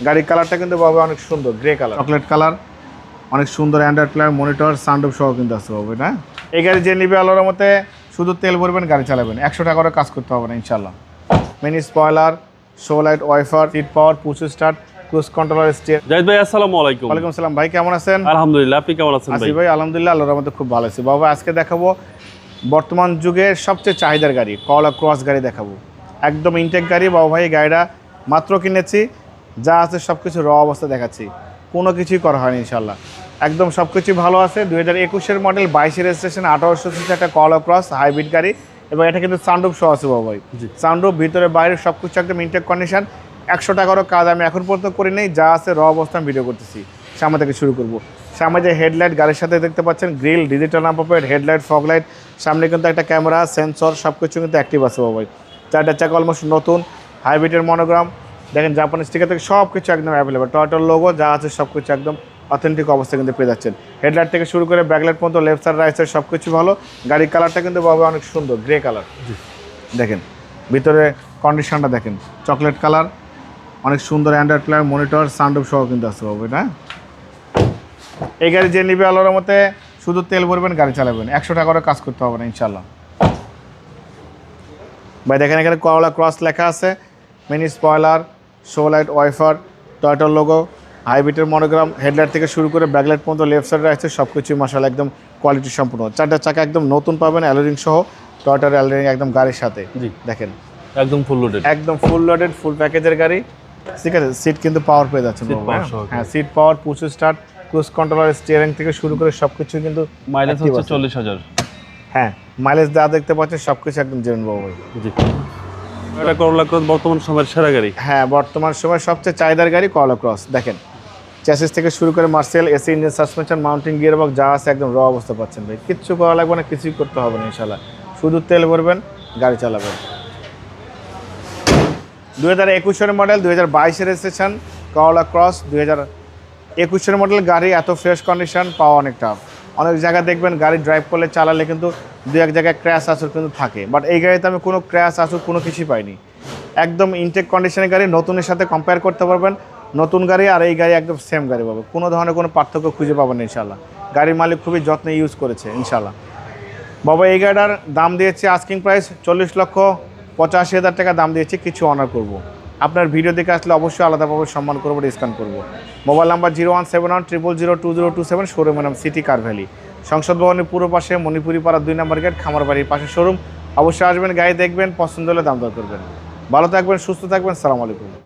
গাড়ির কালারটা কিন্তু বাবা অনেক সুন্দর, গ্রে কালার, চকলেট কালার, অনেক সুন্দর অ্যান্ড্রয়েড প্লেয়ার, মনিটর, সানরুফ সহ কিন্তু আসতে পারবে না। এই গাড়ি যে নিবে আলোর মতে শুধু তেল ভরবেন, গাড়ি চালাবেন, 100 টাকা করে কাজ করতে হবে না ইনশাল্লাহ। Mini spoiler, show light, wiper, seat power, push start, cruise controller, steer. Zahid ভাই আসসালামু আলাইকুম। ওয়ালাইকুম আসসালাম ভাই, কেমন আছেন? আলহামদুলিল্লাহ, আপনি কেমন আছেন আসি ভাই? আলহামদুলিল্লাহ, আল্লাহর রহমতে খুব ভালো আছি। বাবা আজকে দেখাবো বর্তমান যুগের সবচেয়ে চাহিদার গাড়ি, করলা ক্রস গাড়ি দেখাবো। একদম ইনটেক গাড়ি বাবা ভাই। গাড়িটা মাত্র কিনেছি, যা আছে সব কিছু র অবস্থা দেখাচ্ছি, কোনো কিছুই করা হয়নি ইনশাল্লাহ। একদম সব কিছুই ভালো আছে। 2021-এর মডেল, 22-এর রেজিস্ট্রেশন, 1800 সিসি একটা করলা ক্রস হাইব্রিড গাড়ি, এবং এটা কিন্তু সানরুফ সহ আছে বাবা ভাই। সানরুফ ভিতরে বাইরে সব কিছু একদম ইনটেক কন্ডিশন। 100 টাকারও কাজ আমি এখন পর্যন্ত করি নেই, যা আছে র অবস্থা আমি ভিডিও করতেছি। সামনে থেকে শুরু করব। সামনে যে হেডলাইট গাড়ির সাথে দেখতে পাচ্ছেন, grill, digital number plate, headlight, fog light, সামনে কিন্তু একটা ক্যামেরা, সেন্সর, সব কিছু কিন্তু অ্যাক্টিভ আছে বাবা ভাই। 4টা চাকা অলমোস্ট নতুন, হাইব্রিডের মনোগ্রাম দেখেন, জাপানি স্টিকার থেকে সব কিছু একদম অ্যাভেলেবেল। টয়োটার লোগো যা আছে সব কিছু একদম অথেন্টিক অবস্থা কিন্তু পেয়ে যাচ্ছেন। হেডলাইট থেকে শুরু করে ব্যাকলাইট পর্যন্ত, লেফট সাইড রাইট সাইড সব কিছু ভালো। গাড়ির কালারটা কিন্তু বাবা অনেক সুন্দর, গ্রে কালার। দেখেন ভিতরে কন্ডিশনটা দেখেন, চকলেট কালার, অনেক সুন্দর অ্যান্ড্রয়েড প্লেয়ার, মনিটর, সানরুফ সহ কিন্তু আসতে পারবে না। এই গাড়ি যে নিবে আলোর মতে শুধু তেল ভরবেন, গাড়ি চালাবেন, 100 টাকা করে কাজ করতে হবে না ইনশাল্লাহ। ভাই দেখেন এখানে করলা ক্রস লেখা আছে, mini spoiler, show light, wiper, টয়োটার লোগো, হাইব্রিডের মনোগ্রাম, হেডলাইট থেকে শুরু করে ব্যাকলাইট পর্যন্ত, লেফট সাইড রাইট সাইড সব কিছুই মাশাআল্লাহ একদম কোয়ালিটি সম্পূর্ণ। 4টা চাকা একদম নতুন পাবেন, অ্যালোরিং সহ, টয়োটার অ্যালোরিং একদম গাড়ির সাথে। দেখেন একদম ফুল লোডেড, একদম ফুল লোডেড, ফুল প্যাকেজের গাড়ি। ঠিক আছে, সিট কিন্তু পাওয়ার পেয়ে যাচ্ছে। হ্যাঁ, seat power, push start, cruise controller, steering থেকে শুরু করে সব কিছু কিন্তু। মাইলেজ হচ্ছে 40,000। হ্যাঁ, মাইলেজ যা দেখতে পাচ্ছেন সব কিছু একদম জেনুইন বাবু ভাই। জি, এটা করলা ক্রস বর্তমান সময়ের সেরা গাড়ি। হ্যাঁ, বর্তমান সময় সবচেয়ে চাহিদার গাড়ি করলা ক্রস। দেখেন চ্যাসিস থেকে শুরু করে Marcel, AC, engine, suspension, mounting gear box যা আছে একদম র অবস্থা পাচ্ছেন ভাই। কিচ্ছু করা লাগবে না, কিছুই করতে হবে না ইনশাল্লাহ। শুধু তেল ভরবেন, গাড়ি চালাবেন। 2021-এর মডেল, 2022-এর রেজিস্ট্রেশন, করলা ক্রস 2021-এর মডেল গাড়ি। এত ফ্রেশ কন্ডিশন পাওয়া অনেক টাফ। অনেক জায়গায় দেখবেন গাড়ি ড্রাইভ করলে, চালালে কিন্তু দু এক জায়গায় ক্র্যাশ আসর কিন্তু থাকে, বাট এই গাড়িতে আমি কোনো ক্র্যাশ আসর কোনো কিছুই পাইনি। একদম ইনটেক কন্ডিশনের গাড়ি, নতুনের সাথে কম্পেয়ার করতে পারবেন। নতুন গাড়ি আর এই গাড়ি একদম সেম গাড়ি পাবে, কোনো ধরনের কোনো পার্থক্য খুঁজে পাবেন ইনশাল্লাহ। গাড়ির মালিক খুবই যত্নে ইউজ করেছে ইনশাল্লাহ। বাবা এই গাড়িটার দাম দিয়েছি আস্কিং প্রাইস 40,85,000 টাকা দাম দিয়েছি, কিছু অনার করব। আপনার ভিডিও দেখে আসলে অবশ্যই আলাদাভাবে সম্মান করবো, ডিসকাউন্ট করবো। মোবাইল নাম্বার 0171000027, শোরুমের নাম সিটি কার ভ্যালি, সংসদ ভবনের পুরো পাশে, মণিপুরি পাড়া 2 নম্বর গেট, খামার বাড়ির পাশে শোরুম। অবশ্যই আসবেন, গাড়ি দেখবেন, পছন্দ হলে দাম দর করবেন। ভালো থাকবেন, সুস্থ থাকবেন, সালাম আলাইকুম।